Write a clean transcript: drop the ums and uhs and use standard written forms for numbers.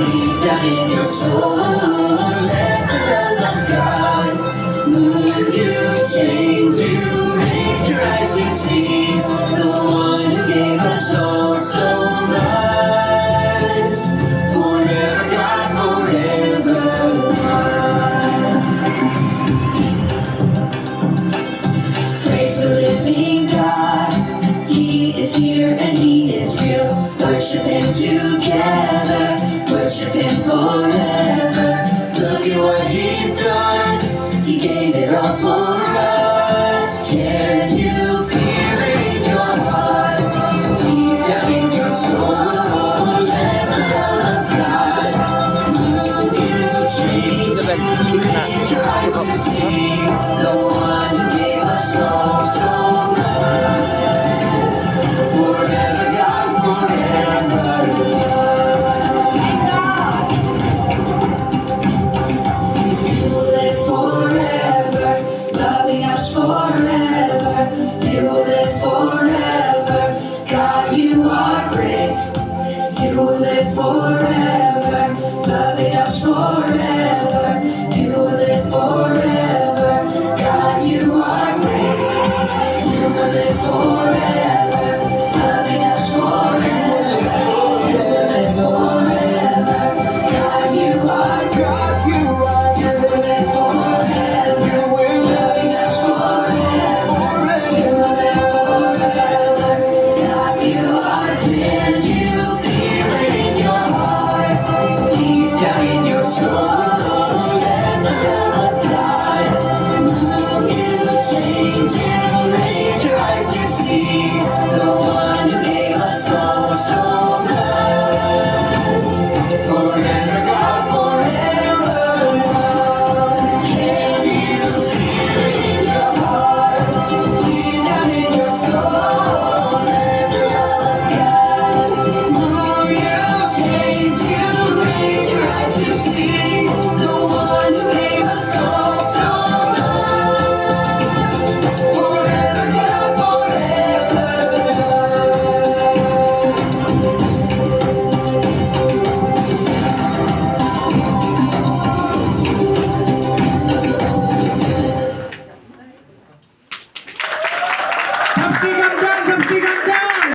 deep down in your soul. Let the love of God move you, change you, raise your eyes to see the one who gave us all so much. Forever God, forever God. Praise the living God. He is here and He is real. Worship Him together. Worship Him forever. Look at what He's done. He gave it all for